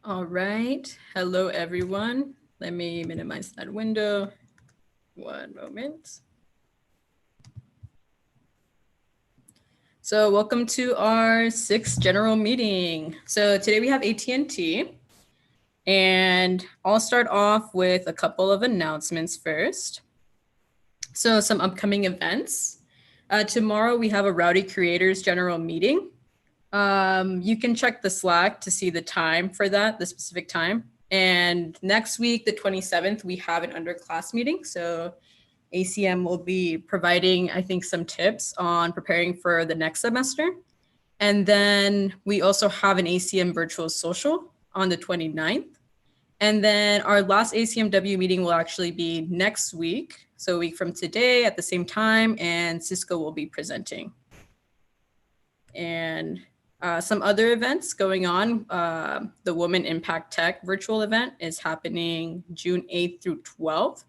All right. Hello, everyone. Let me minimize that window. One moment. So welcome to our sixth general meeting. So today we have AT&T, and I'll start off with a couple of announcements first. So some upcoming events. Tomorrow we have a Rowdy Creators general meeting. You can check the Slack to see the time for that, the specific time. And next week, the 27th, we have an underclass meeting. So ACM will be providing, I think, some tips on preparing for the next semester. And then we also have an ACM virtual social on the 29th. And then our last ACM-W meeting will actually be next week. So a week from today at the same time, and Cisco will be presenting. And some other events going on. The Women Impact Tech virtual event is happening June 8th through 12th.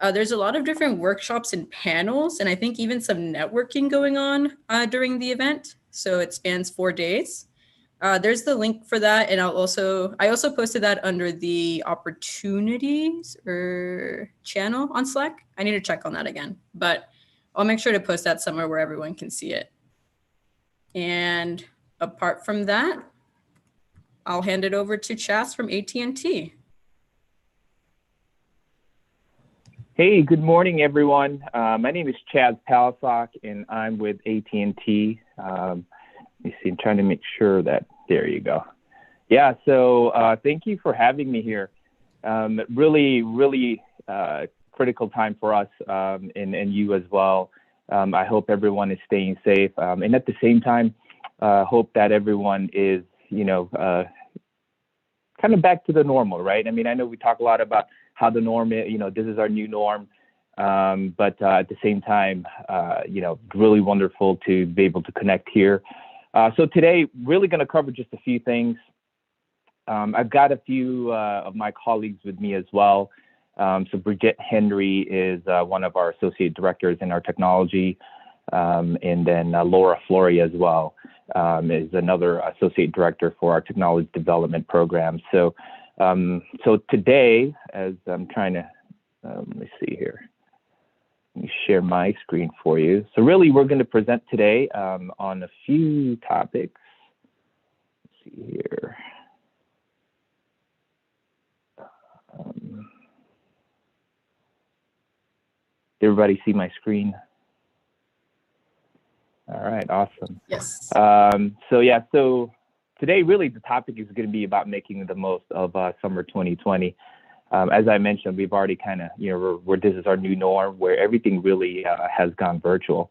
There's a lot of different workshops and panels, and I think even some networking going on during the event. So it spans 4 days. There's the link for that, and I also posted that under the opportunities or channel on Slack. I need to check on that again, but I'll make sure to post that somewhere where everyone can see it. And apart from that, I'll hand it over to Chas from AT&T. Hey, good morning, everyone. My name is Chaz Palasak, and I'm with AT&T. Let me see, I'm trying to make sure that, there you go. Yeah, so thank you for having me here. Really critical time for us and you as well. I hope everyone is staying safe. And at the same time, hope that everyone is, kind of back to the normal, right? I mean, I know we talk a lot about how the norm is, this is our new norm. But at the same time, really wonderful to be able to connect here. So today, really going to cover just a few things. I've got a few of my colleagues with me as well. So Bridget Henry is one of our associate directors in our technology. And then Laura Flory as well is another associate director for our technology development program. So today, as I'm trying to, let me see here. Let me share my screen for you. So really, we're going to present today on a few topics. Let's see here. Everybody see my screen? All right, awesome. Yes. So today, really, the topic is going to be about making the most of summer 2020. As I mentioned, we've already kind of, where this is our new norm, where everything really has gone virtual.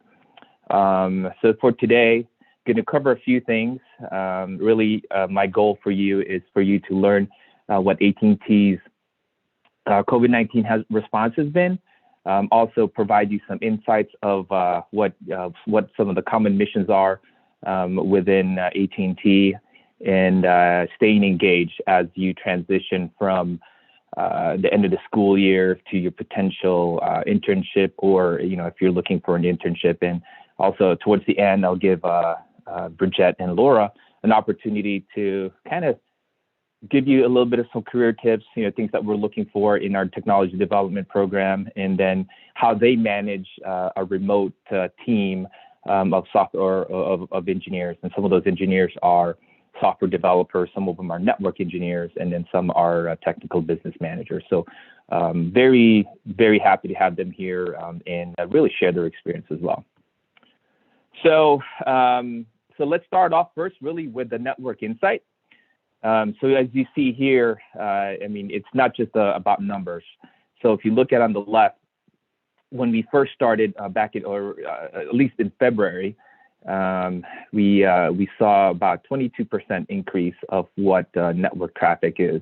So for today, going to cover a few things. Really, my goal for you is for you to learn what AT&T's COVID-19 response has been. Also provide you some insights of what some of the common missions are within AT&T, and staying engaged as you transition from the end of the school year to your potential internship, or if you're looking for an internship. And also towards the end, I'll give Bridget and Laura an opportunity to kind of give you a little bit of some career tips, things that we're looking for in our technology development program, and then how they manage a remote team of software of engineers. And some of those engineers are software developers, some of them are network engineers, and then some are technical business managers. So very, very happy to have them here and really share their experience as well. So let's start off first really with the network insight. So as you see here, I mean, it's not just about numbers. So if you look at on the left, when we first started back in, or at least in February, we saw about 22% increase of what network traffic is.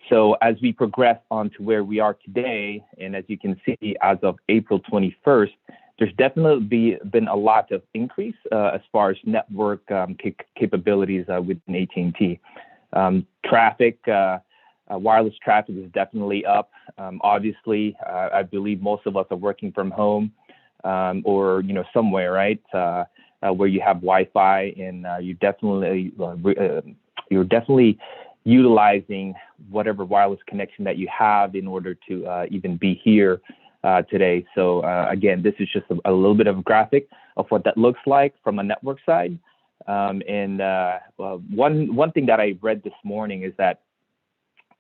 So as we progress on to where we are today, and as you can see, as of April 21st, there's definitely been a lot of increase as far as network capabilities within AT&T. Traffic, wireless traffic is definitely up. Obviously, I believe most of us are working from home or somewhere, right, where you have Wi-Fi, and you're definitely utilizing whatever wireless connection that you have in order to even be here today. So again, this is just a little bit of a graphic of what that looks like from a network side. One thing that I read this morning is that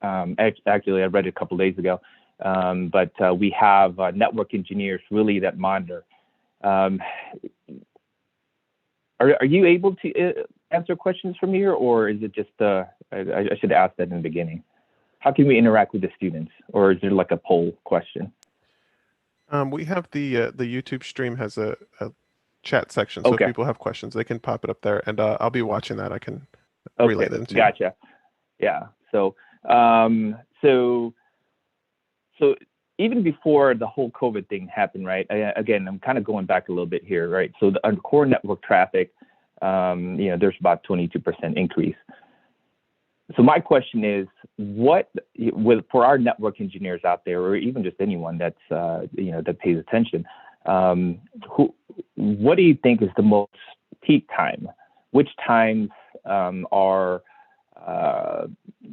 actually I read it a couple of days ago, but we have network engineers really that monitor. Are you able to answer questions from here, or is it just I should ask that in the beginning? How can we interact with the students, or is there like a poll question? We have the YouTube stream has a chat section, so Okay. if people have questions, they can pop it up there, and I'll be watching that. I can relay them to you. Gotcha. Yeah. So even before the whole COVID thing happened, right? Again, I'm kind of going back a little bit here, right? So the core network traffic, there's about 22% increase. So my question is, for our network engineers out there, or even just anyone that's that pays attention, what do you think is the most peak time? Which times are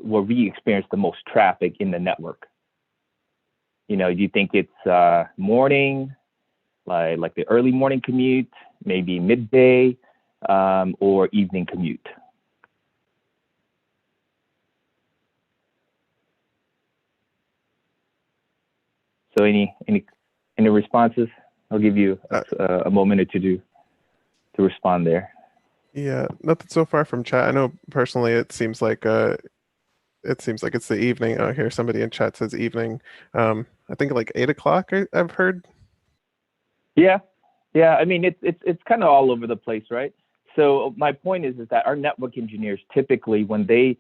where we experience the most traffic in the network? Do you think it's morning, like the early morning commute, maybe midday, or evening commute? So any responses? I'll give you a moment or two to respond there. Yeah, nothing so far from chat. I know personally it seems like it's the evening. Oh, here somebody in chat says evening. I think like 8 o'clock. I've heard. Yeah. I mean, it's kind of all over the place, right? So my point is that our network engineers typically, when they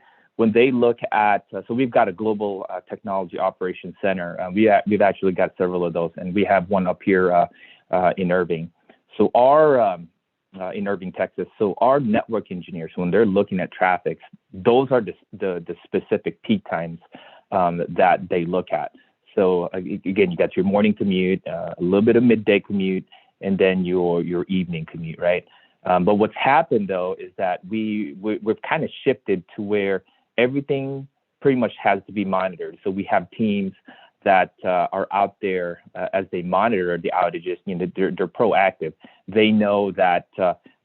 look at, so we've got a global technology operations center. We've actually got several of those, and we have one up here in Irving. So in Irving, Texas. So our network engineers, when they're looking at traffic, those are the specific peak times that they look at. So again, you got your morning commute, a little bit of midday commute, and then your evening commute, right? But what's happened though is that we've kind of shifted to where everything pretty much has to be monitored. So we have teams that are out there as they monitor the outages. They're proactive. They know that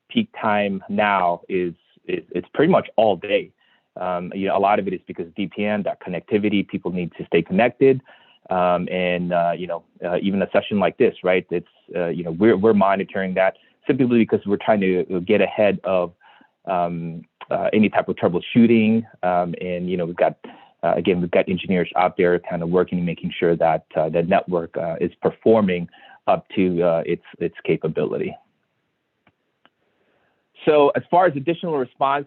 peak time now is pretty much all day. A lot of it is because VPN, that connectivity, people need to stay connected. Even a session like this, right? It's we're monitoring that simply because we're trying to get ahead of any type of troubleshooting. We've got engineers out there kind of working and making sure that the network is performing up to its capability. So as far as additional response,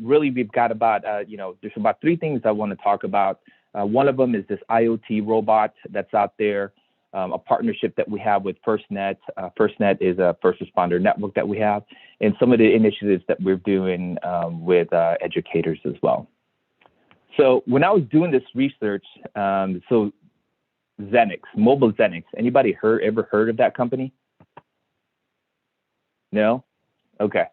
really we've got about there's about 3 things I want to talk about. One of them is this IoT robot that's out there, a partnership that we have with FirstNet. FirstNet is a first responder network that we have, and some of the initiatives that we're doing with educators as well. So when I was doing this research, so Xenix, Mobile Xenix, anybody ever heard of that company? No? Okay.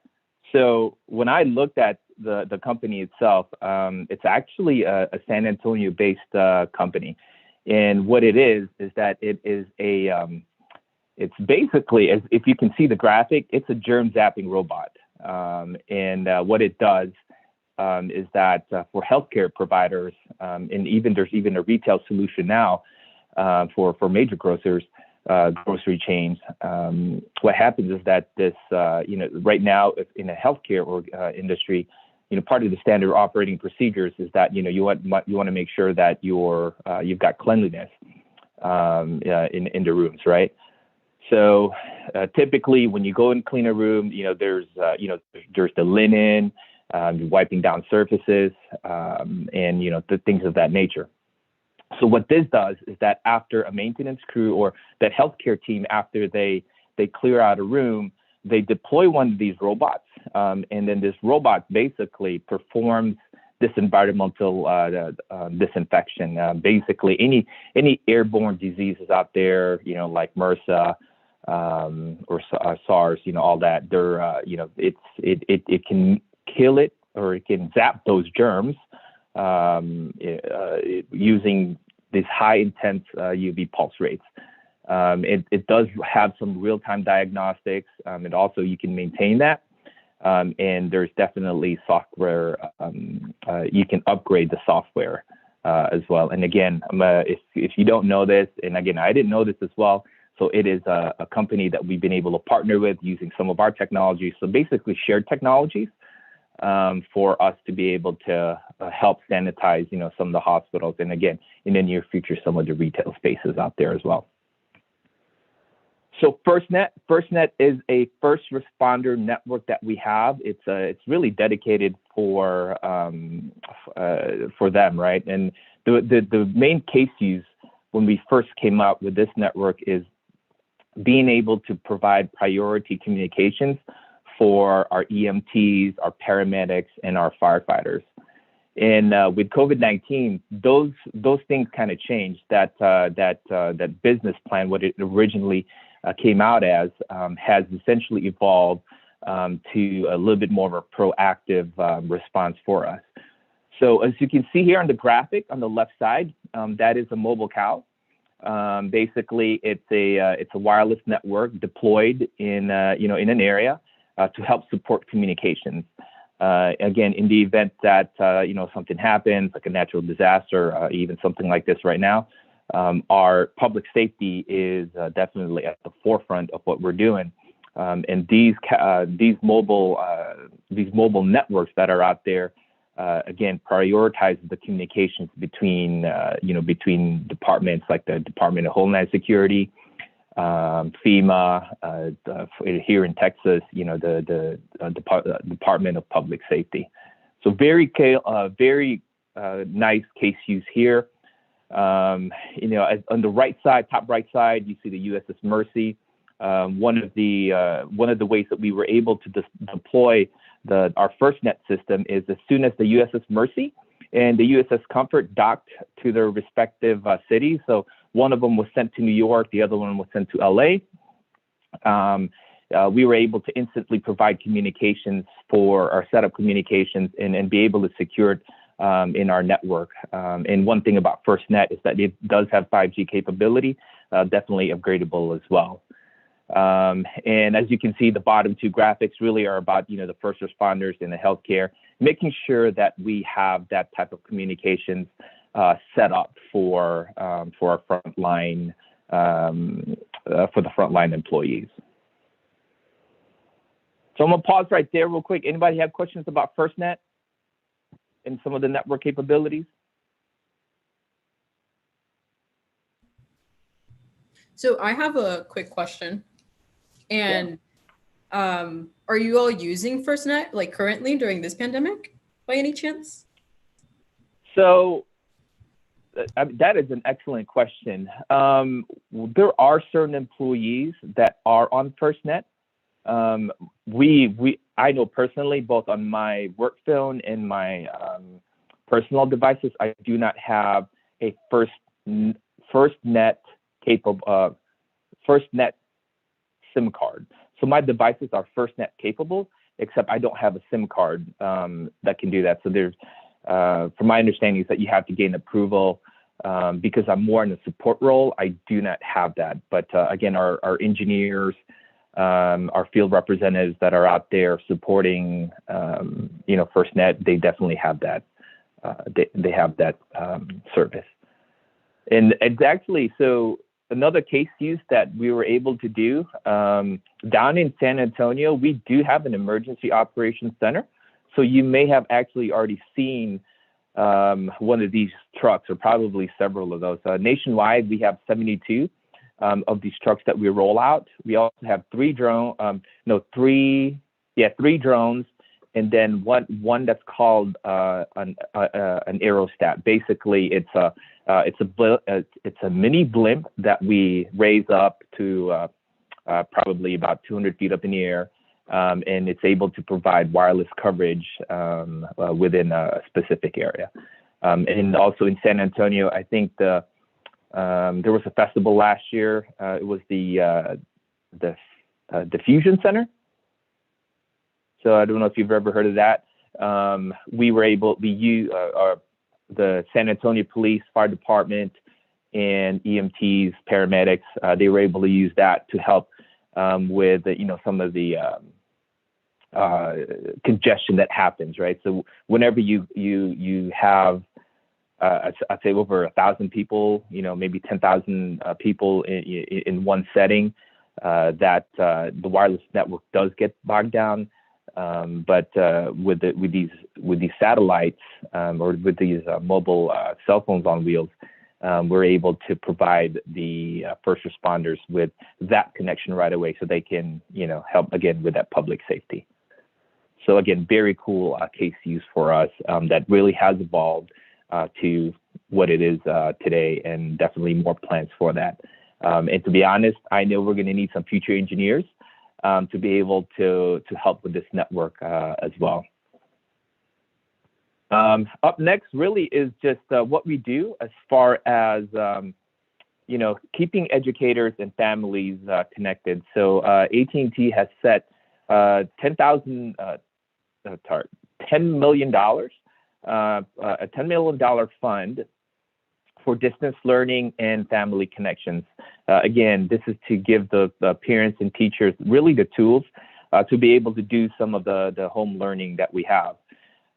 So when I looked at the company itself, it's actually a San Antonio-based company. And what it is that it is it's basically, if you can see the graphic, it's a germ zapping robot. What it does is that for healthcare providers, and there's even a retail solution now for major grocers, grocery chains. What happens is that this, right now in the healthcare industry, part of the standard operating procedures is that you want to make sure that you've got cleanliness in the rooms, right? So typically, when you go and clean a room, there's the linen, wiping down surfaces, and the things of that nature. So what this does is that after a maintenance crew or that healthcare team, after they clear out a room, they deploy one of these robots, and then this robot basically performs this environmental disinfection. Basically, any airborne diseases out there, like MRSA or SARS, all that. It can kill it, or it can zap those germs, using these high intense UV pulse rates. It does have some real-time diagnostics, and also you can maintain that. And there's definitely software, you can upgrade the software as well. And again, if you don't know this, and again, I didn't know this as well, so it is a company that we've been able to partner with using some of our technologies. So basically shared technologies for us to be able to help sanitize, some of the hospitals. And again, in the near future, some of the retail spaces out there as well. So FirstNet is a first responder network that we have. It's really dedicated for them, right? And the main case use when we first came out with this network is being able to provide priority communications for our EMTs, our paramedics, and our firefighters. And with COVID-19, those things kind of changed. That business plan, what it originally came out as, has essentially evolved to a little bit more of a proactive response for us. So as you can see here on the graphic on the left side, that is a mobile cow. Basically, it's a wireless network deployed in in an area to help support communications. Again, in the event that something happens, like a natural disaster, even something like this right now, our public safety is definitely at the forefront of what we're doing. And these mobile networks that are out there, again, prioritize the communications between between departments like the Department of Homeland Security, FEMA, here in Texas, the Department of Public Safety. So very nice case use here. On the right side, top right side, you see the USS Mercy. One of the ways that we were able to deploy our FirstNet system is as soon as the USS Mercy and the USS Comfort docked to their respective cities. So one of them was sent to New York, the other one was sent to LA. We were able to instantly provide communications for our setup communications and be able to secure it in our network. And one thing about FirstNet is that it does have 5G capability, definitely upgradable as well. And as you can see, the bottom two graphics really are about the first responders in the healthcare, making sure that we have that type of communications set up for our frontline employees. So I'm gonna pause right there real quick. Anybody have questions about FirstNet and some of the network capabilities? So I have a quick question. And are you all using FirstNet like currently during this pandemic by any chance? So that is an excellent question. There are certain employees that are on FirstNet. I know personally, both on my work phone and my personal devices, I do not have a FirstNet capable FirstNet SIM card. So my devices are FirstNet capable, except I don't have a SIM card that can do that. So there's, from my understanding, is that you have to gain approval. Because I'm more in a support role, I do not have that. But again, our engineers, our field representatives that are out there supporting, FirstNet, they definitely have that. They have that service. And it's actually, so another case use that we were able to do down in San Antonio, we do have an emergency operations center. So you may have actually already seen one of these trucks, or probably several of those. Nationwide, we have 72 of these trucks that we roll out. We also have three drones, and then one that's called an aerostat. Basically, it's a mini blimp that we raise up to probably about 200 feet up in the air. And it's able to provide wireless coverage within a specific area. And also in San Antonio, I think there was a festival last year. It was the Fusion Center. So I don't know if you've ever heard of that. the San Antonio Police, Fire Department, and EMTs, paramedics. They were able to use that to help with some of the congestion that happens, right? So whenever you have I'd say over 1,000 people, maybe 10,000 people in one setting, that the wireless network does get bogged down. But with these satellites or with these mobile cell phones on wheels, we're able to provide the first responders with that connection right away, so they can help again with that public safety. So again, very cool case use for us that really has evolved to what it is today, and definitely more plans for that. And to be honest, I know we're going to need some future engineers to be able to help with this network as well. Up next really is just what we do as far as keeping educators and families connected. So AT&T has set $10 million, a $10 million fund for distance learning and family connections. Again, this is to give the parents and teachers really the tools to be able to do some of the home learning that we have.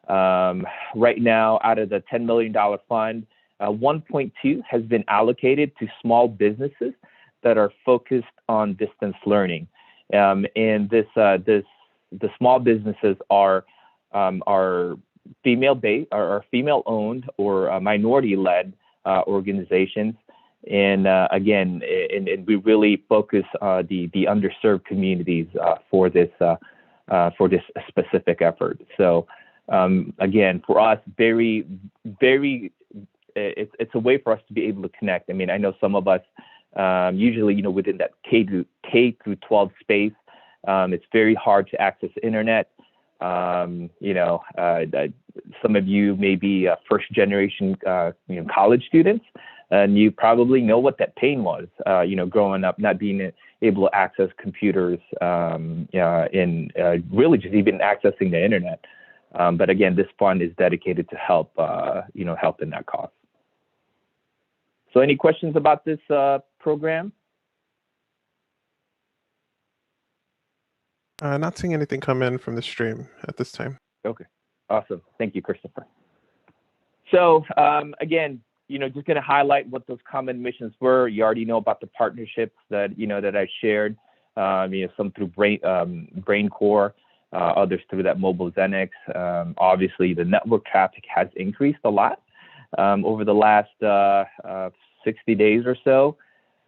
Right now, out of the $10 million fund, 1.2 has been allocated to small businesses that are focused on distance learning. And the small businesses are female-based, or female-owned, or minority-led organizations. And again, and we really focus the underserved communities for this specific effort. So again, for us, very, very, it's a way for us to be able to connect. I mean, I know some of us usually, within that K through 12 space, it's very hard to access the internet. Some of you may be first generation, college students, and you probably know what that pain was, growing up, not being able to access computers, and really just even accessing the internet. But again, this fund is dedicated to help in that cause. So any questions about this program? Not seeing anything come in from the stream at this time. Okay, awesome. Thank you, Christopher. So again, just going to highlight what those common missions were. You already know about the partnerships that that I shared. Some through Brain Core, others through that mobile Xenix. Obviously, the network traffic has increased a lot over the last 60 days or so,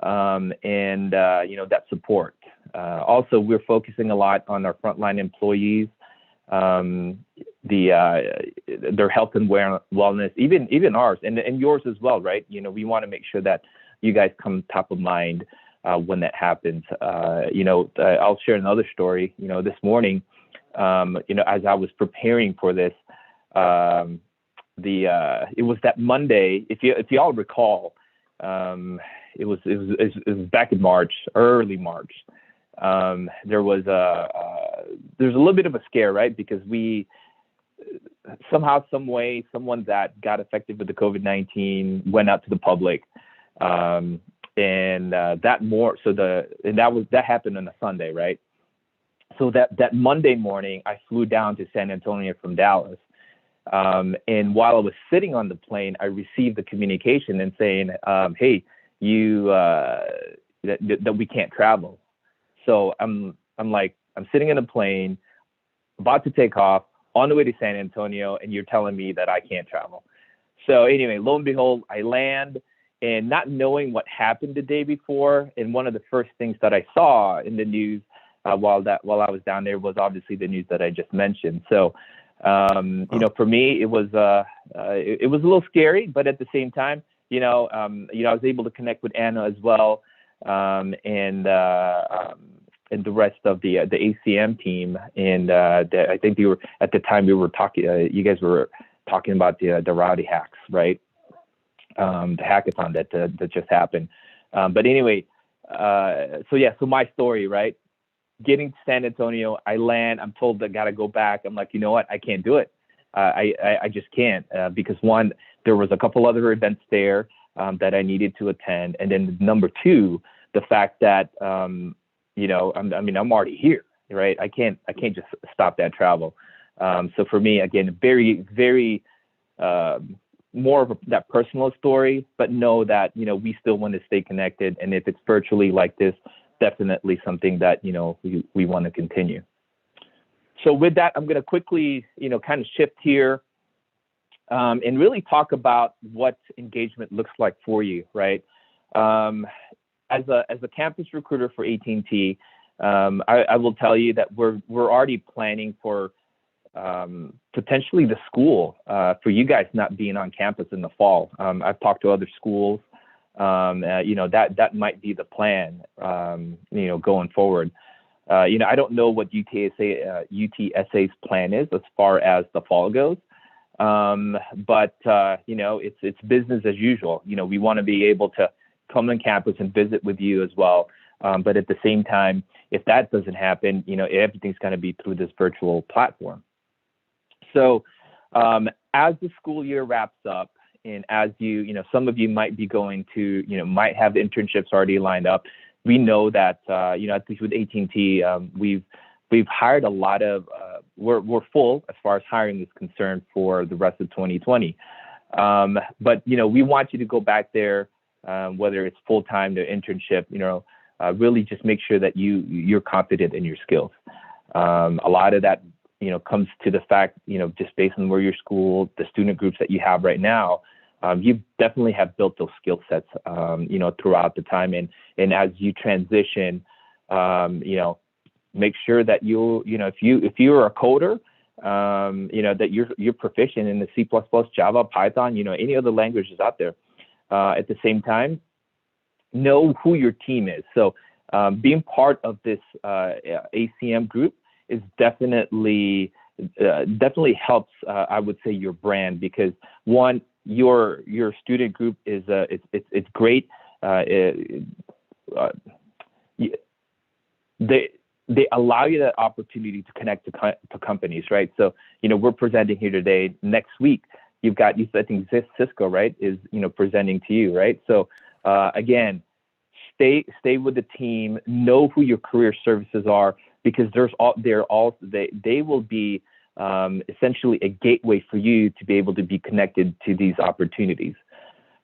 and that support. Also, we're focusing a lot on our frontline employees, their health and wellness, even ours and yours as well, right? We want to make sure that you guys come top of mind when that happens. I'll share another story. This morning, as I was preparing for this, it was that Monday. If you all recall, it was back in March, early March. There was there's a little bit of a scare, right? Because we somehow, some way, someone that got affected with the COVID-19 went out to the public, and that happened on a Sunday, right? So that Monday morning, I flew down to San Antonio from Dallas, and while I was sitting on the plane, I received the communication and saying, "Hey, that we can't travel." So I'm sitting in a plane, about to take off, on the way to San Antonio, and you're telling me that I can't travel. So anyway, lo and behold, I land, and not knowing what happened the day before, and one of the first things that I saw in the news while I was down there was obviously the news that I just mentioned. So for me, it was a little scary, but at the same time, I was able to connect with Anna as well, and the rest of the ACM team, and I think at the time we were talking. You guys were talking about the Rowdy hacks, right? The hackathon that just happened. But anyway, so my story, right? Getting to San Antonio, I land. I'm told I gotta go back. I'm like, you know what? I can't do it. I just can't because one, there was a couple other events there that I needed to attend. And then number two, the fact that, I'm already here, right? I can't just stop that travel. So for me, again, very, very, more of that personal story, but know that, we still want to stay connected. And if it's virtually like this, definitely something that, we want to continue. So with that, I'm going to quickly, kind of shift here and really talk about what engagement looks like for you, right? As a campus recruiter for AT&T, I will tell you that we're already planning for potentially the school for you guys not being on campus in the fall. I've talked to other schools, that might be the plan, going forward. I don't know what UTSA's plan is as far as the fall goes. But it's business as usual. We want to be able to come on campus and visit with you as well. But at the same time, if that doesn't happen, everything's going to be through this virtual platform. So as the school year wraps up, and as some of you might be going to, might have internships already lined up. We know that, at least with AT&T, we've hired a lot of, we're full as far as hiring is concerned for the rest of 2020. But, we want you to go back there, whether it's full-time or internship, really just make sure that you're confident in your skills. A lot of that, comes to the fact, just based on where your school, the student groups that you have right now, you definitely have built those skill sets, throughout the time. And as you transition, make sure that if you're a coder, that you're proficient in the C++, Java, Python, any other languages out there. At the same time, know who your team is. So being part of this ACM group is definitely helps, I would say, your brand, because one, your student group is it's great. They allow you that opportunity to connect to companies, right? So we're presenting here today. Next week, I think Cisco, right, is presenting to you, right? So again, stay with the team. Know who your career services are, because they will be essentially a gateway for you to be able to be connected to these opportunities.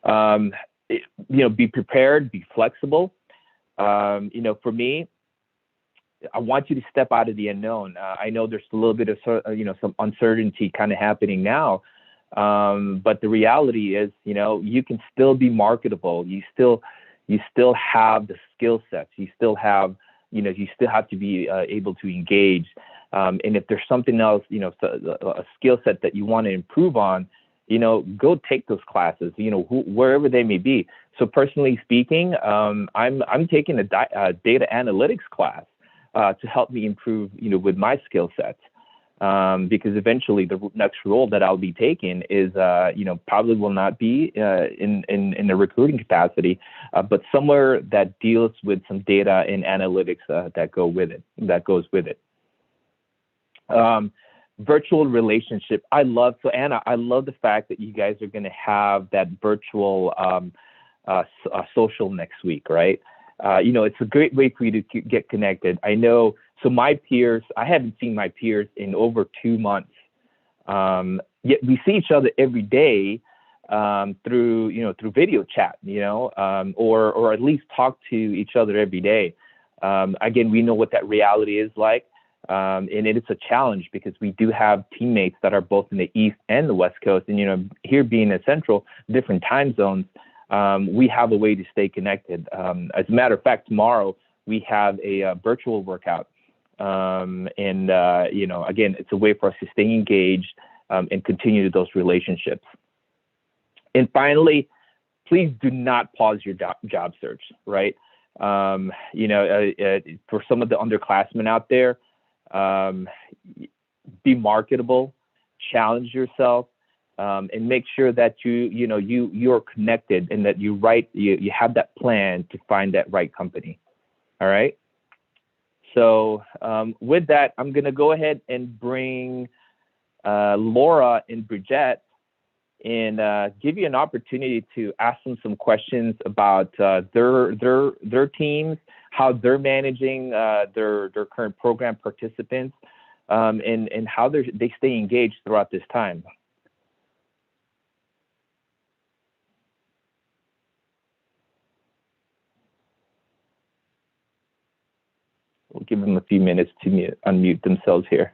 Be prepared, be flexible. For me, I want you to step out of the unknown. I know there's a little bit of some uncertainty kind of happening now, but the reality is, you can still be marketable. You still have the skill sets. You still have to be able to engage. And if there's something else, a skill set that you want to improve on, go take those classes, wherever they may be. So personally speaking, I'm taking a data analytics class to help me improve, with my skill sets. Because eventually the next role that I'll be taking is, probably will not be in the recruiting capacity, but somewhere that deals with some data and analytics that goes with it. Virtual relationship. So Anna, I love the fact that you guys are going to have that virtual social next week, right? It's a great way for you to get connected. I know. So my peers, I haven't seen my peers in over 2 months. Yet we see each other every day through video chat, or at least talk to each other every day. Again, we know what that reality is like. And it is a challenge because we do have teammates that are both in the East and the West Coast. And, here being in Central, different time zones, we have a way to stay connected. As a matter of fact, tomorrow we have a virtual workout. Again, it's a way for us to stay engaged and continue those relationships. And finally, please do not pause your job search, right? For some of the underclassmen out there, be marketable, challenge yourself, and make sure that you're connected and that you have that plan to find that right company. All right. So with that, I'm going to go ahead and bring Laura and Bridget, and give you an opportunity to ask them some questions about their teams, how they're managing their current program participants, and how they stay engaged throughout this time. We'll give them a few minutes to unmute themselves here.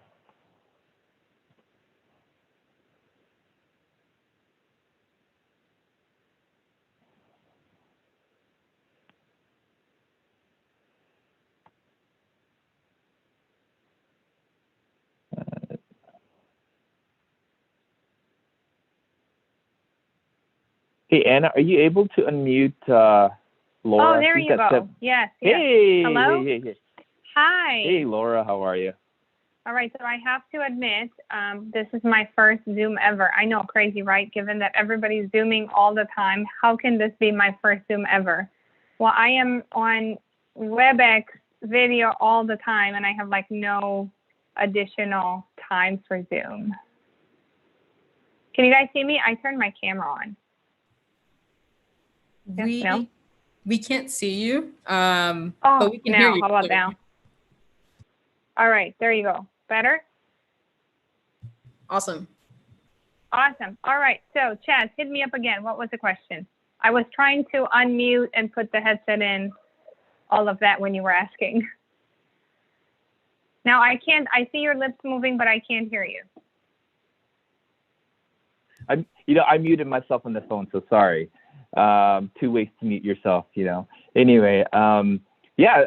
Hey, Anna, are you able to unmute Laura? Oh, there you go. Yes. Hey. Hello? Hey. Hi. Hey, Laura, how are you? All right, so I have to admit, this is my first Zoom ever. I know, crazy, right? Given that everybody's Zooming all the time, how can this be my first Zoom ever? Well, I am on WebEx video all the time, and I have like no additional time for Zoom. Can you guys see me? I turned my camera on. Yes, We can't see you, oh, but we can hear you. How about now? All right, there you go. Better? Awesome. Awesome. All right, so Chad, hit me up again. What was the question? I was trying to unmute and put the headset in, all of that when you were asking. Now I see your lips moving, but I can't hear you. I muted myself on the phone, so sorry. 2 ways to mute yourself, Anyway, yeah,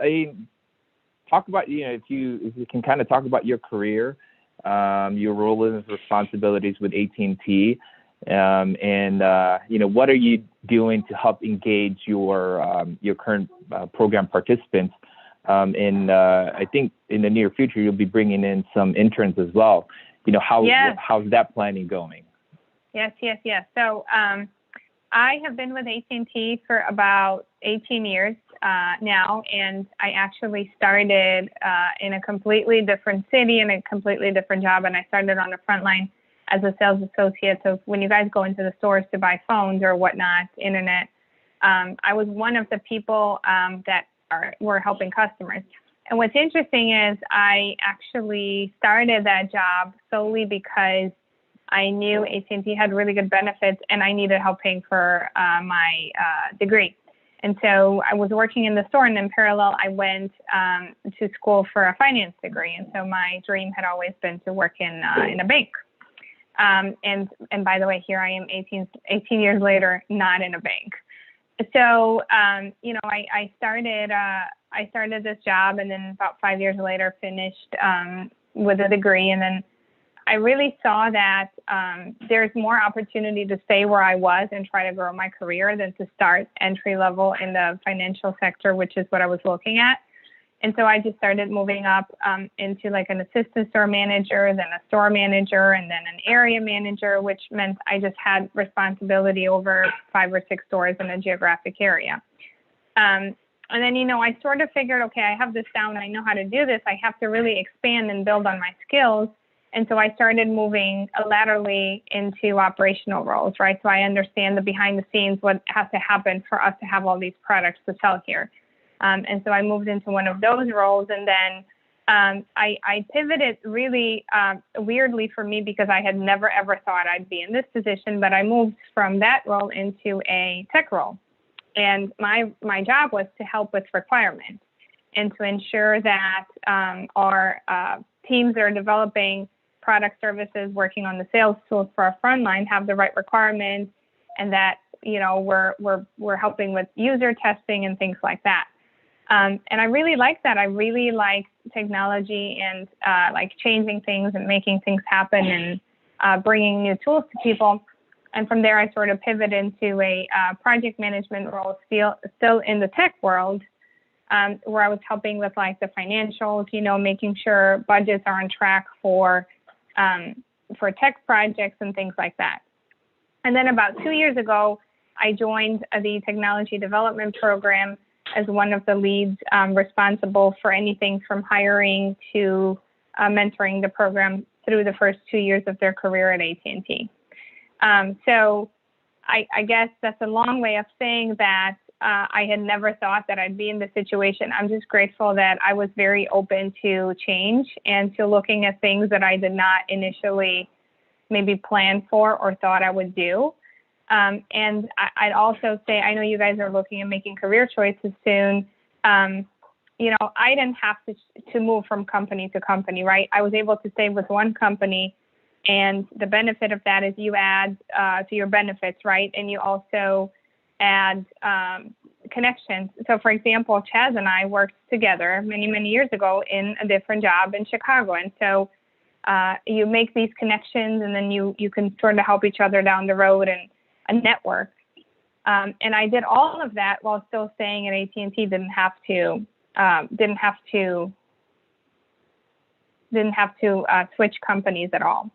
talk about, if you can kind of talk about your career, your role and responsibilities with AT&T, and what are you doing to help engage your current program participants? And I think in the near future you'll be bringing in some interns as well. How's that planning going? Yes. So I have been with AT&T for about 18 years now, and I actually started in a completely different city and a completely different job, and I started on the front line as a sales associate. So when you guys go into the stores to buy phones or whatnot, internet, I was one of the people that were helping customers. And what's interesting is I actually started that job solely because I knew AT&T had really good benefits and I needed help paying for my degree. And so I was working in the store, and in parallel, I went to school for a finance degree. And so my dream had always been to work in a bank. And by the way, here I am 18 years later, not in a bank. So, I started this job, and then about 5 years later finished with a degree. And then I really saw that there's more opportunity to stay where I was and try to grow my career than to start entry level in the financial sector, which is what I was looking at. And so I just started moving up into like an assistant store manager, then a store manager, and then an area manager, which meant I just had responsibility over 5 or 6 stores in a geographic area. And then, I sort of figured, okay, I have this down, I know how to do this. I have to really expand and build on my skills. And so I started moving laterally into operational roles, right? So I understand the behind the scenes, what has to happen for us to have all these products to sell here. And so I moved into one of those roles, and then I pivoted really weirdly for me because I had never, ever thought I'd be in this position, but I moved from that role into a tech role. And my job was to help with requirements and to ensure that our teams that are developing product services, working on the sales tools for our frontline have the right requirements, and that we're helping with user testing and things like that. And I really like that. I really like technology and like changing things and making things happen and bringing new tools to people. And from there, I sort of pivoted into a project management role, still in the tech world, where I was helping with like the financials, making sure budgets are on track for tech projects and things like that. And then about 2 years ago, I joined the technology development program as one of the leads responsible for anything from hiring to mentoring the program through the first 2 years of their career at AT&T. So I guess that's a long way of saying that I had never thought that I'd be in this situation. I'm just grateful that I was very open to change and to looking at things that I did not initially maybe plan for or thought I would do. And I'd also say, I know you guys are looking at making career choices soon. You know, I didn't have to move from company to company, right? I was able to stay with one company, and the benefit of that is you add to your benefits, right? And you also add connections. So for example, Chaz and I worked together many, many years ago in a different job in Chicago. And so you make these connections, and then you can sort of help each other down the road and a network. And I did all of that while still staying at AT&T. Didn't have to switch companies at all.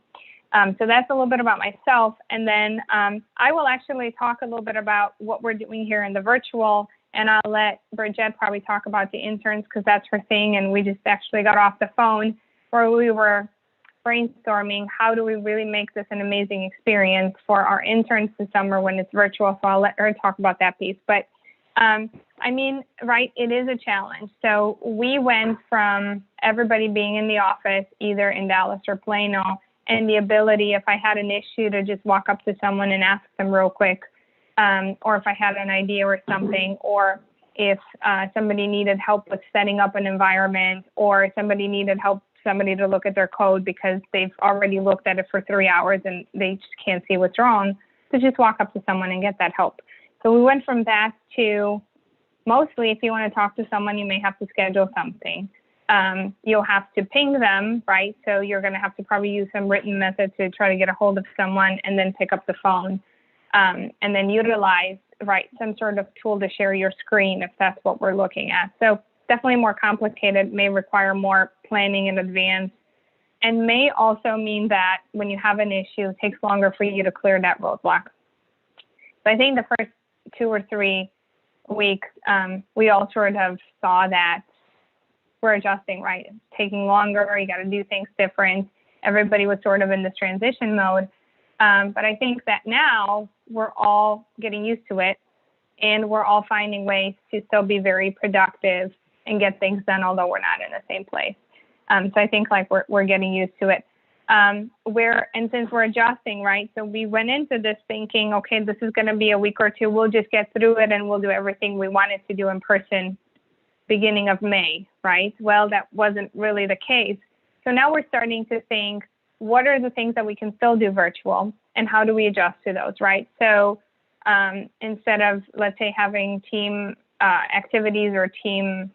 So that's a little bit about myself. And then I will actually talk a little bit about what we're doing here in the virtual, and I'll let Bridget probably talk about the interns because that's her thing. And we just actually got off the phone where we were brainstorming how do we really make this an amazing experience for our interns this summer when it's virtual. So I'll let her talk about that piece. But I mean, right, it is a challenge. So we went from everybody being in the office, either in Dallas or Plano, and the ability, if I had an issue, to just walk up to someone and ask them real quick, or if I had an idea or something, or if somebody needed help with setting up an environment, or somebody needed somebody to look at their code because they've already looked at it for 3 hours and they just can't see what's wrong, to just walk up to someone and get that help. So we went from that to mostly, if you want to talk to someone, you may have to schedule something. You'll have to ping them, right? So you're going to have to probably use some written method to try to get a hold of someone and then pick up the phone, and then utilize, right, some sort of tool to share your screen if that's what we're looking at. So definitely more complicated, may require more planning in advance, and may also mean that when you have an issue, it takes longer for you to clear that roadblock. So I think the first 2 or 3 weeks, we all sort of saw that we're adjusting, right? It's taking longer. You got to do things different. Everybody was sort of in this transition mode. But I think that now we're all getting used to it, and we're all finding ways to still be very productive and get things done, although we're not in the same place. So I think like we're getting used to it. And since we're adjusting, right? So we went into this thinking, okay, this is going to be a week or two. We'll just get through it and we'll do everything we wanted to do in person beginning of May, right? Well, that wasn't really the case. So now we're starting to think, what are the things that we can still do virtual and how do we adjust to those, right? So instead of, let's say, having team activities or team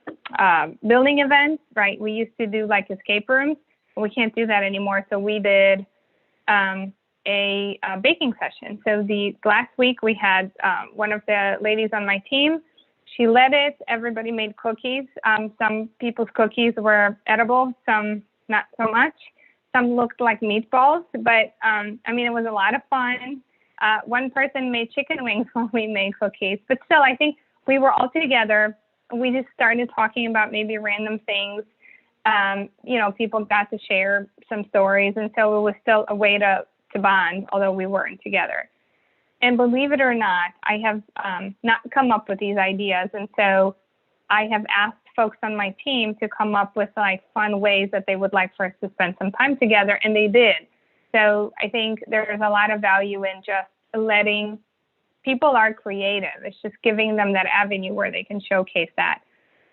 building events, right? We used to do like escape rooms. We can't do that anymore. So we did a baking session. So the last week we had one of the ladies on my team. She led it. Everybody made cookies. Some people's cookies were edible, some not so much. Some looked like meatballs, but I mean, it was a lot of fun. One person made chicken wings while we made cookies, but still, I think we were all together. We just started talking about maybe random things. You know, people got to share some stories, and so it was still a way to bond, although we weren't together. And believe it or not, I have not come up with these ideas, and so I have asked folks on my team to come up with like fun ways that they would like for us to spend some time together, and they did. So I think there's a lot of value in just letting people are creative. It's just giving them that avenue where they can showcase that.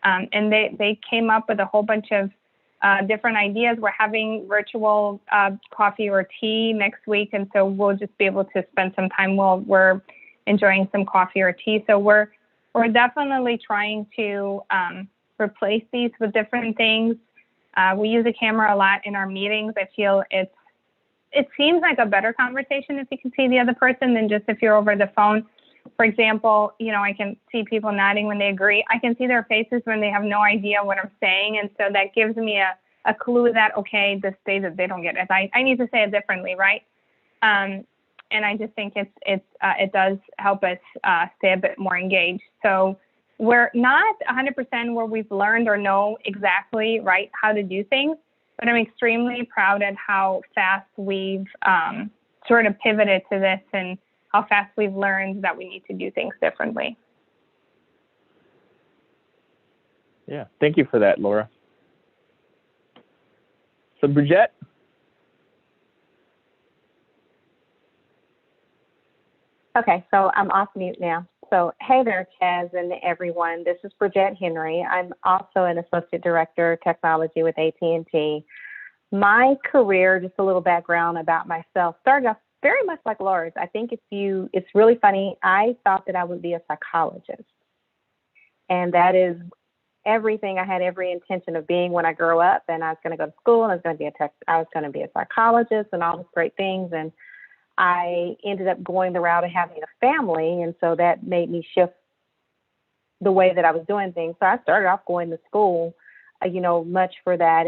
And they came up with a whole bunch of different ideas. We're having virtual coffee or tea next week, and so we'll just be able to spend some time while we're enjoying some coffee or tea. So we're definitely trying to replace these with different things. We use a camera a lot in our meetings. I feel it seems like a better conversation if you can see the other person than just if you're over the phone. For example, you know, I can see people nodding when they agree. I can see their faces when they have no idea what I'm saying. And so that gives me a clue that, okay, this day that they don't get it. I need to say it differently, right? And I just think it does help us stay a bit more engaged. So we're not 100% where we've learned or know exactly, right, how to do things. But I'm extremely proud at how fast we've sort of pivoted to this and how fast we've learned that we need to do things differently. Yeah, thank you for that, Laura. So Bridget? Okay, so I'm off mute now. So hey there, Chaz and everyone. This is Bridget Henry. I'm also an Associate Director of Technology with AT&T. My career, just a little background about myself, started off very much like Laura's. I think it's really funny. I thought that I would be a psychologist. And that is everything I had every intention of being when I grew up. And I was going to go to school and I was going to be a psychologist and all these great things. And I ended up going the route of having a family. And so that made me shift the way that I was doing things. So I started off going to school, much for that.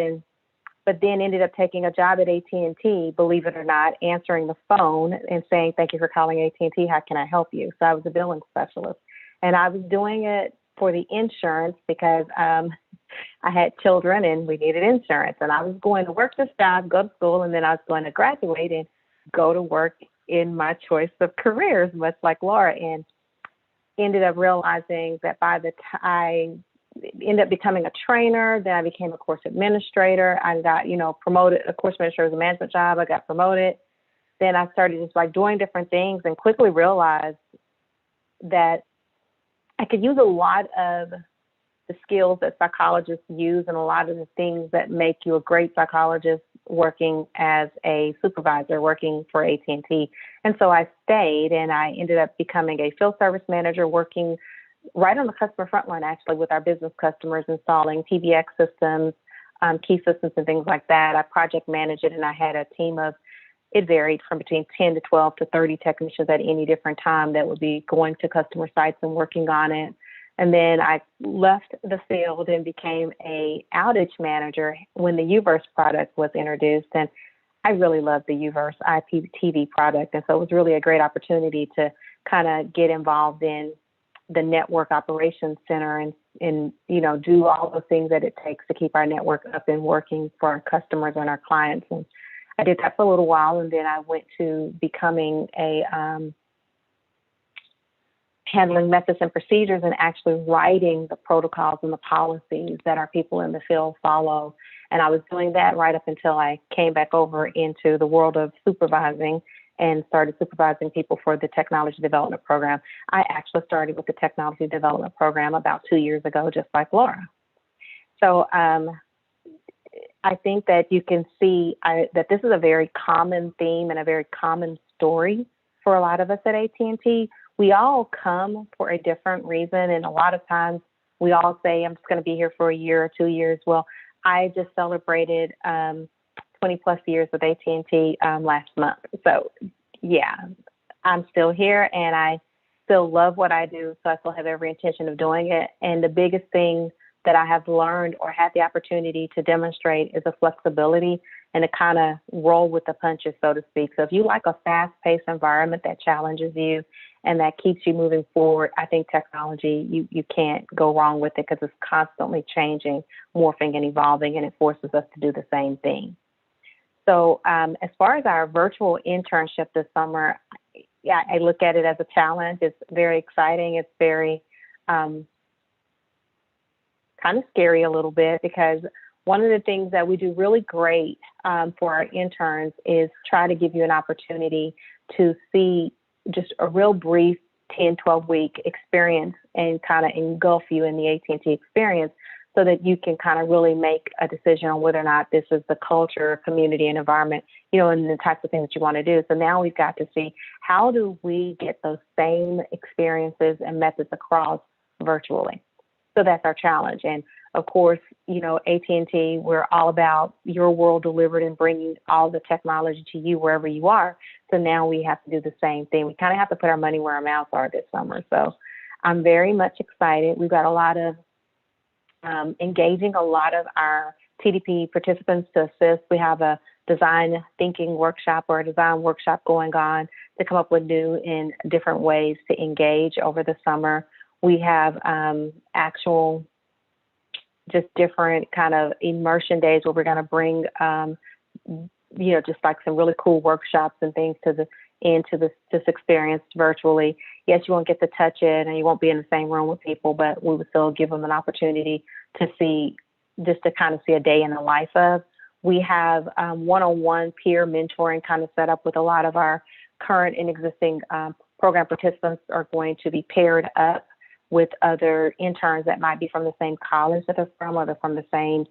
But then ended up taking a job at AT&T, believe it or not, answering the phone and saying, thank you for calling AT&T. How can I help you? So I was a billing specialist. And I was doing it for the insurance because I had children and we needed insurance. And I was going to work this job, go to school, and then I was going to graduate and go to work in my choice of careers, much like Laura. And ended up realizing that by the time I ended up becoming a trainer, then I became a course administrator. I got, promoted. A course administrator was a management job. I got promoted. Then I started just like doing different things and quickly realized that I could use a lot of the skills that psychologists use and a lot of the things that make you a great psychologist working as a supervisor, working for AT&T. And so I stayed and I ended up becoming a field service manager, working right on the customer front line, actually, with our business customers, installing PBX systems, key systems and things like that. I project managed it, and I had a team of, it varied from between 10 to 12 to 30 technicians at any different time that would be going to customer sites and working on it. And then I left the field and became a outage manager when the UVerse product was introduced. And I really loved the UVerse IPTV product. And so it was really a great opportunity to kind of get involved in the network operations center and do all the things that it takes to keep our network up and working for our customers and our clients. And I did that for a little while, and then I went to becoming a handling methods and procedures and actually writing the protocols and the policies that our people in the field follow. And I was doing that right up until I came back over into the world of supervising and started supervising people for the technology development program. I actually started with the technology development program about 2 years ago, just like Laura. So I think that you can see that this is a very common theme and a very common story for a lot of us at AT&T. We all come for a different reason. And a lot of times we all say, I'm just going to be here for a year or 2 years. Well, I just celebrated 20 plus years with AT&T last month. So yeah, I'm still here and I still love what I do. So I still have every intention of doing it. And the biggest thing that I have learned or had the opportunity to demonstrate is a flexibility and to kind of roll with the punches, so to speak. So if you like a fast-paced environment that challenges you and that keeps you moving forward, I think technology, you can't go wrong with it because it's constantly changing, morphing and evolving, and it forces us to do the same thing. So as far as our virtual internship this summer, yeah, I look at it as a challenge. It's very exciting. It's very kind of scary a little bit because one of the things that we do really great for our interns is try to give you an opportunity to see just a real brief 10, 12-week experience and kind of engulf you in the AT&T experience so that you can kind of really make a decision on whether or not this is the culture, community, and environment, and the types of things that you want to do. So now we've got to see how do we get those same experiences and methods across virtually. So that's our challenge. And of course, AT&T, we're all about your world delivered and bringing all the technology to you wherever you are. So now we have to do the same thing. We kind of have to put our money where our mouths are this summer. So I'm very much excited. We've got a lot of engaging a lot of our TDP participants to assist. We have a design thinking workshop or a design workshop going on to come up with new and different ways to engage over the summer. We have actual just different kind of immersion days where we're going to bring just like some really cool workshops and things into this experience virtually. Yes, you won't get to touch it and you won't be in the same room with people, but we would still give them an opportunity to kind of see a day in the life of. We have one-on-one peer mentoring kind of set up with a lot of our current and existing program participants are going to be paired up with other interns that might be from the same college that they're from, or they're from the same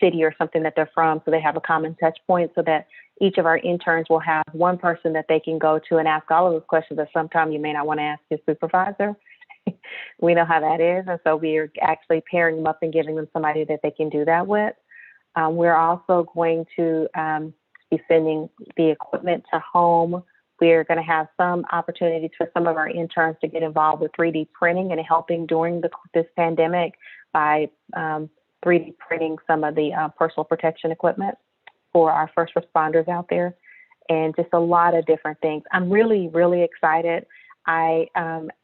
city or something that they're from. So they have a common touch point, so that each of our interns will have one person that they can go to and ask all of those questions that sometimes you may not want to ask your supervisor. We know how that is. And so we are actually pairing them up and giving them somebody that they can do that with. We're also going to be sending the equipment to home. We're going to have some opportunities for some of our interns to get involved with 3D printing and helping during this pandemic by 3D printing some of the personal protection equipment for our first responders out there, and just a lot of different things. I'm really, really excited. I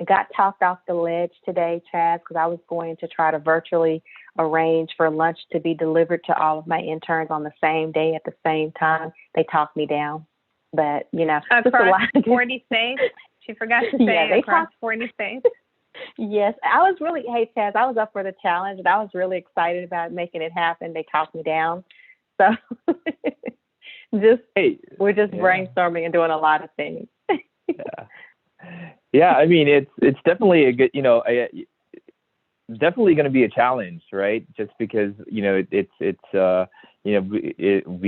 got talked off the ledge today, Chaz, because I was going to try to virtually arrange for lunch to be delivered to all of my interns on the same day at the same time. They talked me down, but across 40 states. She forgot to say across 40 states. Yes, hey Chaz, I was up for the challenge and I was really excited about making it happen. They talked me down. So we're just brainstorming and doing a lot of things. Yeah, I mean, it's definitely a good, definitely going to be a challenge, right? Just because, we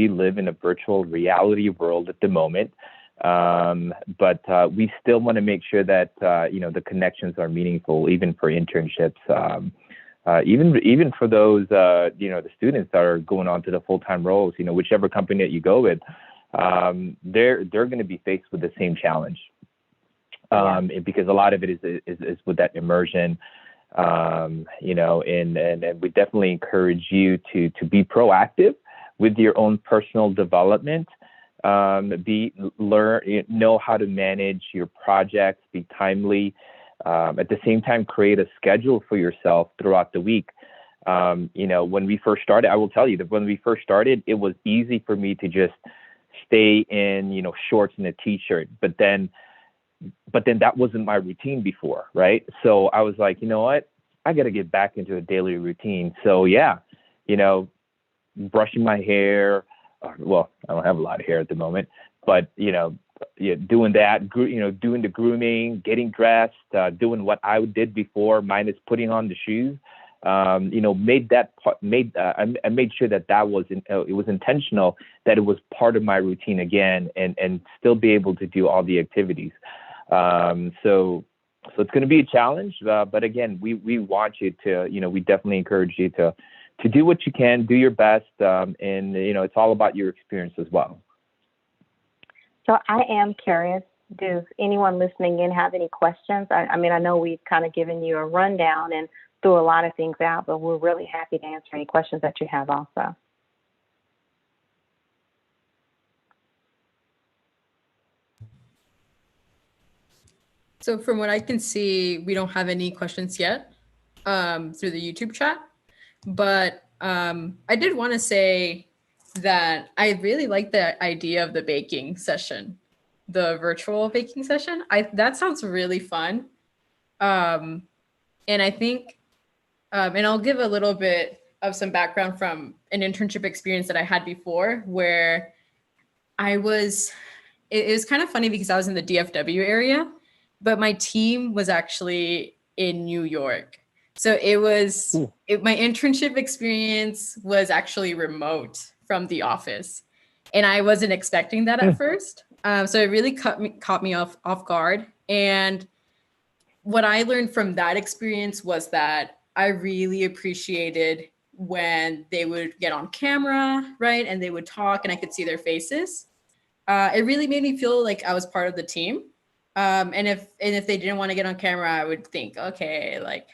live in a virtual reality world at the moment. But we still want to make sure that, the connections are meaningful, even for internships, even for those, the students that are going on to the full-time roles, whichever company that you go with, they're going to be faced with the same challenge. Because a lot of it is with that immersion, and we definitely encourage you to be proactive with your own personal development, know how to manage your projects, be timely, at the same time, create a schedule for yourself throughout the week. When we first started, I will tell you that when we first started, it was easy for me to just stay in, shorts and a t-shirt, but then that wasn't my routine before, right? So I was like, you know what? I got to get back into a daily routine. So brushing my hair. Well, I don't have a lot of hair at the moment, but doing that, doing the grooming, getting dressed, doing what I did before, minus putting on the shoes. I made sure that was it was intentional, that it was part of my routine again, and still be able to do all the activities. So it's going to be a challenge, but again, we want you to, we definitely encourage you to do what you can, do your best, and it's all about your experience as well. So I am curious, does anyone listening in have any questions? I mean, I know we've kind of given you a rundown and threw a lot of things out, but we're really happy to answer any questions that you have also. So from what I can see, we don't have any questions yet through the YouTube chat, but I did want to say that I really like the idea of the baking session, the virtual baking session. That sounds really fun. And I think, and I'll give a little bit of some background from an internship experience that I had before, where it was kind of funny because I was in the DFW area, but my team was actually in New York. So my internship experience was actually remote from the office. And I wasn't expecting that at first. So it really caught me off guard. And what I learned from that experience was that I really appreciated when they would get on camera, right? And they would talk and I could see their faces. It really made me feel like I was part of the team. And if they didn't want to get on camera, I would think, okay, like,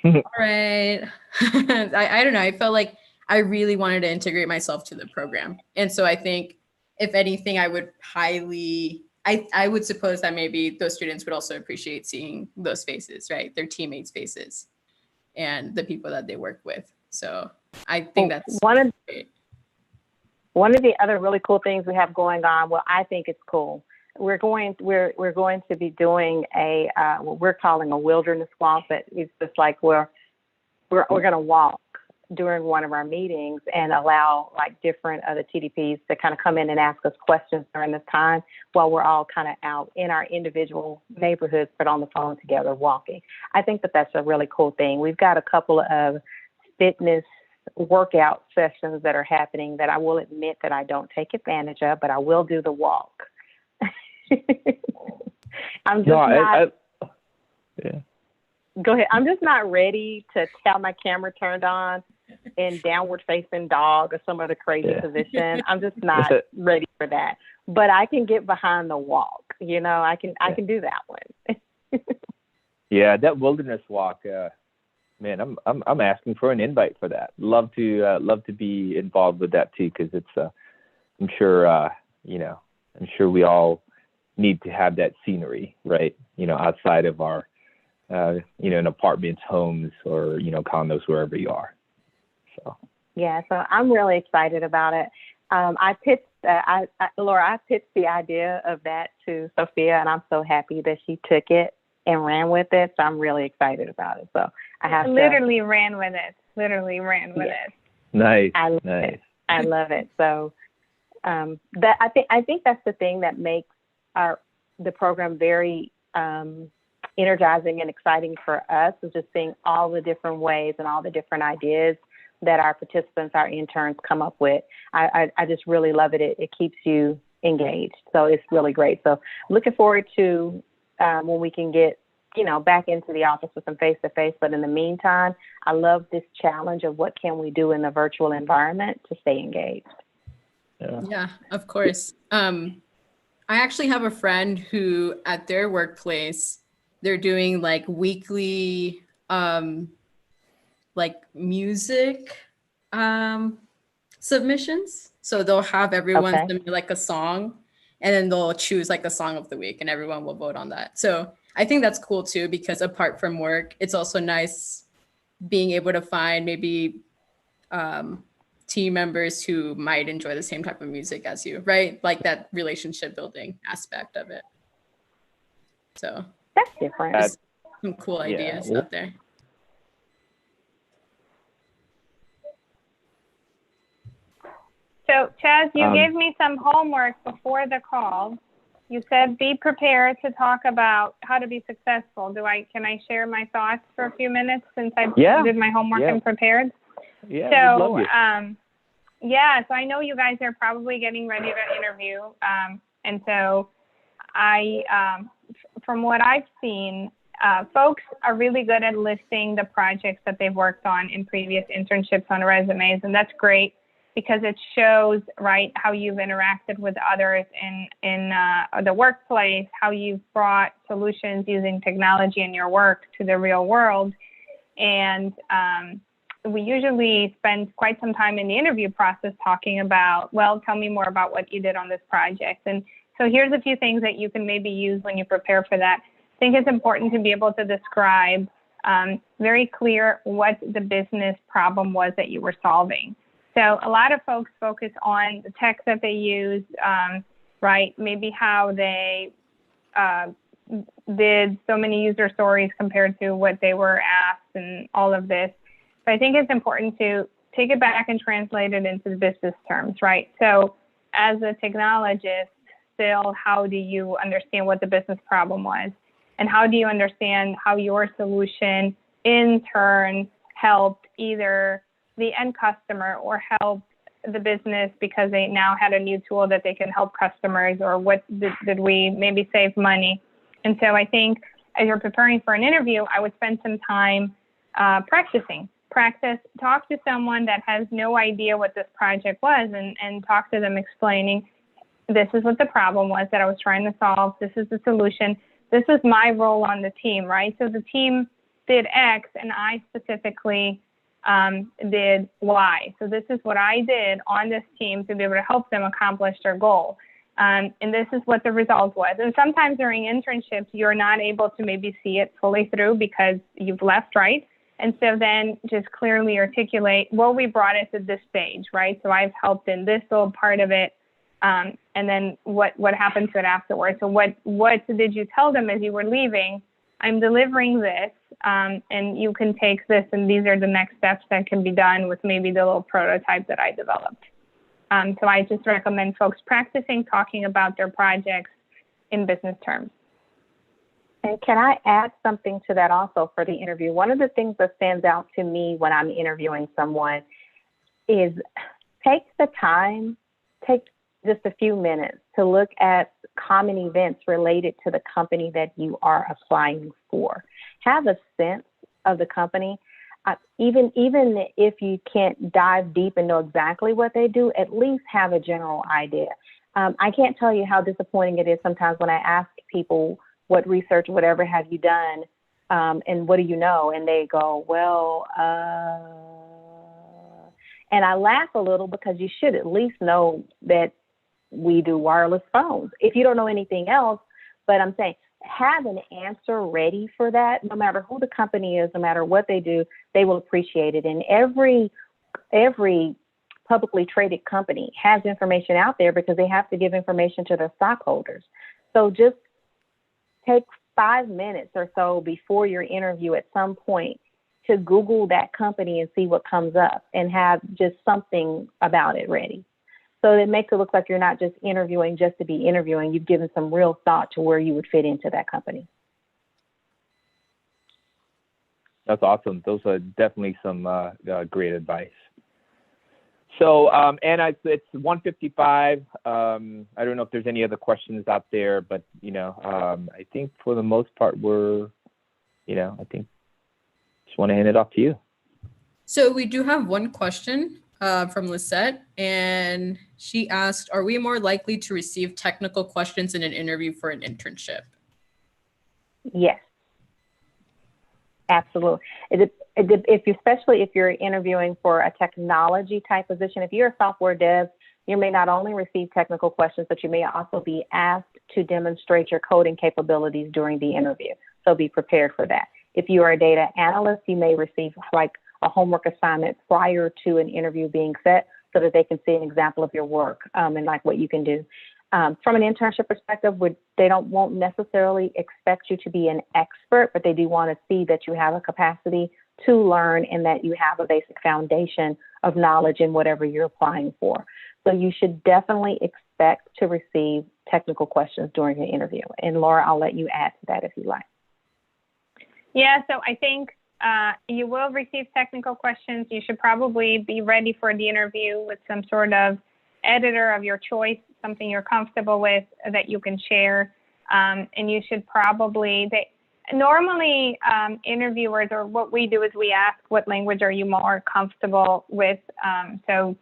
all right. I don't know. I felt like I really wanted to integrate myself to the program. And so I think, if anything, I would I would suppose that maybe those students would also appreciate seeing those faces, right? Their teammates' faces and the people that they work with. So I think that's great. One of the other really cool things we have going on, well, I think it's cool. We're going to be doing what we're calling a wilderness walk, but it's just like we're going to walk during one of our meetings and allow like different other TDPs to kind of come in and ask us questions during this time while we're all kind of out in our individual neighborhoods, but on the phone together walking. I think that that's a really cool thing. We've got a couple of fitness workout sessions that are happening that I will admit that I don't take advantage of, but I will do the walk. I'm just Go ahead. I'm just not ready to have my camera turned on in downward facing dog or some other crazy position. I'm just not ready for that. But I can get behind the walk. You know, I can do that one. Yeah, that wilderness walk. Man, I'm asking for an invite for that. Love to be involved with that too, because it's I'm sure we all need to have that scenery, right? You know, outside of our in apartments, homes, or condos, wherever you are. So yeah, so I'm really excited about it. Laura, I pitched the idea of that to Sophia, and I'm so happy that she took it and ran with it. So I'm really excited about it. So I literally ran with it. Nice. I love it. So that I think that's the thing that makes the program very energizing and exciting for us, is just seeing all the different ways and all the different ideas that our participants, our interns come up with. I just really love it. It keeps you engaged. So it's really great. So looking forward to when we can get, back into the office with some face-to-face. But in the meantime, I love this challenge of what can we do in the virtual environment to stay engaged. Yeah, of course. I actually have a friend who at their workplace, they're doing like weekly like music submissions. So they'll have everyone submit like a song, and then they'll choose like a song of the week, and everyone will vote on that. So I think that's cool too, because apart from work, it's also nice being able to find maybe team members who might enjoy the same type of music as you, right? Like that relationship building aspect of it. So that's different. There's some cool ideas out there. So Chaz, you gave me some homework before the call. You said be prepared to talk about how to be successful. Can I share my thoughts for a few minutes since I did my homework and prepared? Yeah. So so I know you guys are probably getting ready to interview. And so from what I've seen, folks are really good at listing the projects that they've worked on in previous internships on resumes. And that's great, because it shows, right, how you've interacted with others in the workplace, how you've brought solutions using technology in your work to the real world. And we usually spend quite some time in the interview process talking about, well, tell me more about what you did on this project. And so here's a few things that you can maybe use when you prepare for that. I think it's important to be able to describe very clear what the business problem was that you were solving. So a lot of folks focus on the tech that they use, right? Maybe how they did so many user stories compared to what they were asked and all of this. But I think it's important to take it back and translate it into business terms, right? So as a technologist, still, how do you understand what the business problem was? And how do you understand how your solution in turn helped either the end customer or helped the business because they now had a new tool that they can help customers, or what did we maybe save money? And so I think as you're preparing for an interview, I would spend some time talk to someone that has no idea what this project was, and talk to them explaining, this is what the problem was that I was trying to solve. This is the solution. This is my role on the team, right? So the team did X and I specifically did Y. So this is what I did on this team to be able to help them accomplish their goal. And this is what the result was. And sometimes during internships, you're not able to maybe see it fully through because you've left, right? And so then just clearly articulate, well, we brought it to this stage, right? So I've helped in this little part of it. And then what happened to it afterwards? So what did you tell them as you were leaving? I'm delivering this, and you can take this, and these are the next steps that can be done with maybe the little prototype that I developed. So I just recommend folks practicing talking about their projects in business terms. And can I add something to that also for the interview? One of the things that stands out to me when I'm interviewing someone is take the time, take just a few minutes to look at common events related to the company that you are applying for. Have a sense of the company. Even if you can't dive deep and know exactly what they do, at least have a general idea. I can't tell you how disappointing it is sometimes when I ask people, what research, whatever have you done, and what do you know? And they go, well, and I laugh a little because you should at least know that we do wireless phones. If you don't know anything else, but I'm saying have an answer ready for that. No matter who the company is, no matter what they do, they will appreciate it. And every publicly traded company has information out there because they have to give information to their stockholders. So just take 5 minutes or so before your interview at some point to Google that company and see what comes up and have just something about it ready. So it makes it look like you're not just interviewing just to be interviewing. You've given some real thought to where you would fit into that company. That's awesome. Those are definitely some great advice. So, Anna, it's 1:55. I don't know if there's any other questions out there, but, I think for the most part, I think just want to hand it off to you. So we do have one question from Lisette, and she asked, are we more likely to receive technical questions in an interview for an internship? Yes. Absolutely. Especially if you're interviewing for a technology type position, if you're a software dev, you may not only receive technical questions, but you may also be asked to demonstrate your coding capabilities during the interview. So be prepared for that. If you are a data analyst, you may receive like a homework assignment prior to an interview being set so that they can see an example of your work and like what you can do. From an internship perspective, they won't necessarily expect you to be an expert, but they do want to see that you have a capacity to learn and that you have a basic foundation of knowledge in whatever you're applying for. So you should definitely expect to receive technical questions during the interview. And Laura, I'll let you add to that if you like. Yeah, so I think you will receive technical questions. You should probably be ready for the interview with some sort of editor of your choice, something you're comfortable with that you can share. And you should probably, normally interviewers, or what we do is we ask, what language are you more comfortable with? So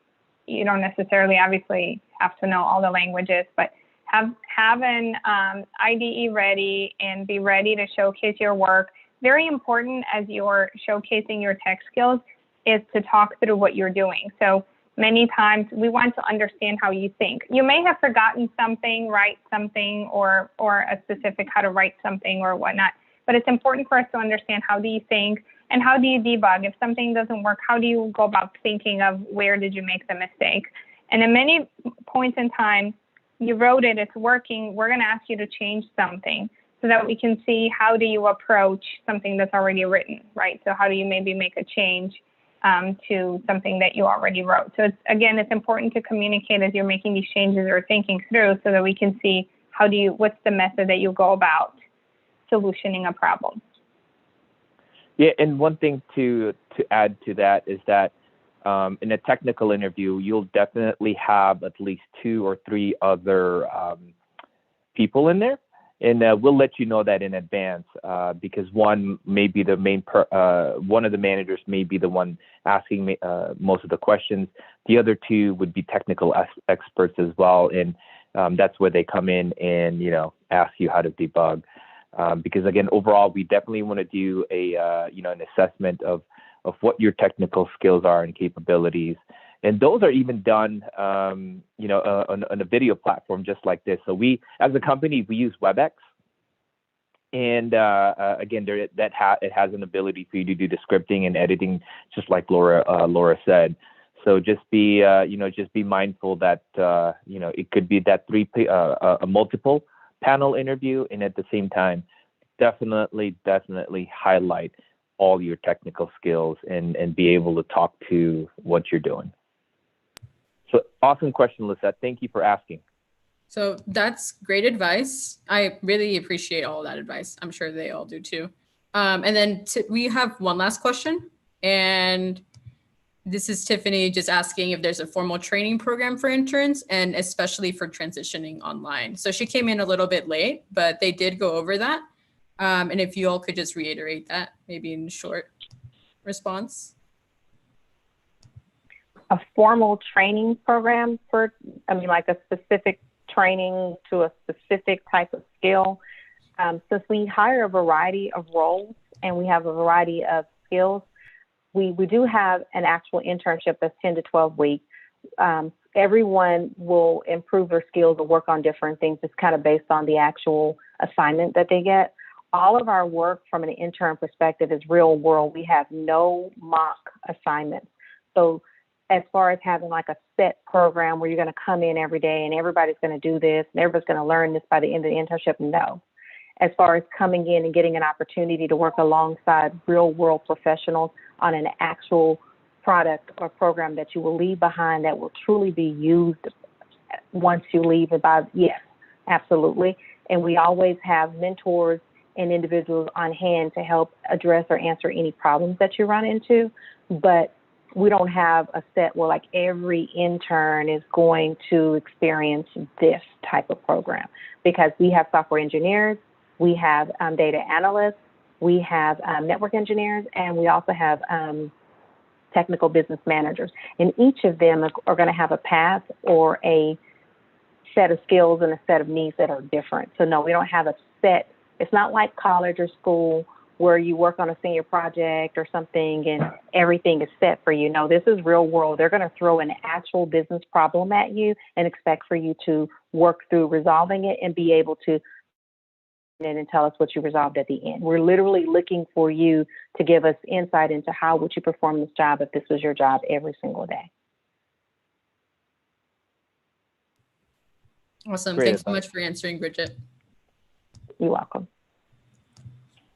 you don't necessarily obviously have to know all the languages, but have an IDE ready and be ready to showcase your work. Very important as you're showcasing your tech skills is to talk through what you're doing. So many times we want to understand how you think. You may have forgotten something, write something, or a specific how to write something or whatnot, but it's important for us to understand how do you think and how do you debug. If something doesn't work, how do you go about thinking of where did you make the mistake? And at many points in time, you wrote it, it's working, we're going to ask you to change something so that we can see how do you approach something that's already written, right? So how do you maybe make a change to something that you already wrote? So it's important to communicate as you're making these changes or thinking through so that we can see what's the method that you go about solutioning a problem. Yeah, and one thing to add to that is that in a technical interview, you'll definitely have at least 2 or 3 other people in there. And we'll let you know that in advance because one may be the main, one of the managers may be the one asking most of the questions. The other 2 would be technical experts as well. And that's where they come in and, ask you how to debug. Because again, overall, we definitely want to do an assessment of what your technical skills are and capabilities. And those are even done, on a video platform just like this. So we, as a company, we use WebEx. And again, it has an ability for you to do the scripting and editing, just like Laura said. So just be just be mindful that it could be that a multiple panel interview, and at the same time, definitely highlight all your technical skills and be able to talk to what you're doing. So awesome question, Lisette. Thank you for asking. So that's great advice. I really appreciate all that advice. I'm sure they all do too. And then we have one last question. And this is Tiffany just asking if there's a formal training program for interns and especially for transitioning online. So she came in a little bit late, but they did go over that. And if you all could just reiterate that, maybe in short response. A formal training program for, like a specific training to a specific type of skill. Since we hire a variety of roles and we have a variety of skills, we do have an actual internship that's 10 to 12 weeks. Everyone will improve their skills or work on different things. It's kind of based on the actual assignment that they get. All of our work from an intern perspective is real world. We have no mock assignments. So as far as having like a set program where you're going to come in every day and everybody's going to do this and everybody's going to learn this by the end of the internship, no. As far as coming in and getting an opportunity to work alongside real world professionals on an actual product or program that you will leave behind that will truly be used once you leave, yes, absolutely. And we always have mentors and individuals on hand to help address or answer any problems that you run into. But we don't have a set where like every intern is going to experience this type of program, because we have software engineers, we have data analysts, we have network engineers, and we also have technical business managers. And each of them are going to have a path or a set of skills and a set of needs that are different. So no, we don't have a set. It's not like college or school where you work on a senior project or something and everything is set for you. No, this is real world. They're going to throw an actual business problem at you and expect for you to work through resolving it and be able to and tell us what you resolved at the end. We're literally looking for you to give us insight into how would you perform this job if this was your job every single day. Awesome. Great Thanks advice. so much for answering, Bridget. You're welcome.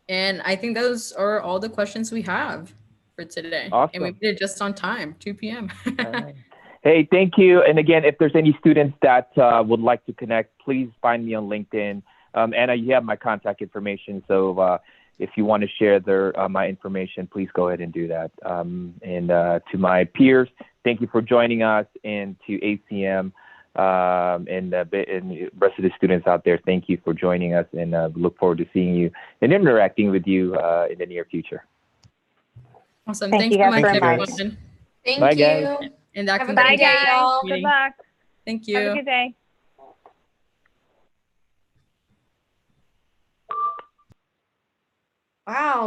And I think those are all the questions we have for today. Awesome. And we did it just on time, 2 p.m. Right. Hey, thank you. And again, if there's any students that would like to connect, please find me on LinkedIn. Anna, you have my contact information. So if you want to share my information, please go ahead and do that. And to my peers, thank you for joining us. And to ACM and the rest of the students out there, thank you for joining us. And look forward to seeing you and interacting with you in the near future. Awesome. Thank Thanks you so guys much, for inviting everyone. Thank Bye, you. guys. And that Have a concludes good day, the y'all. meeting. Good luck. Thank you. Have a good day. Wow.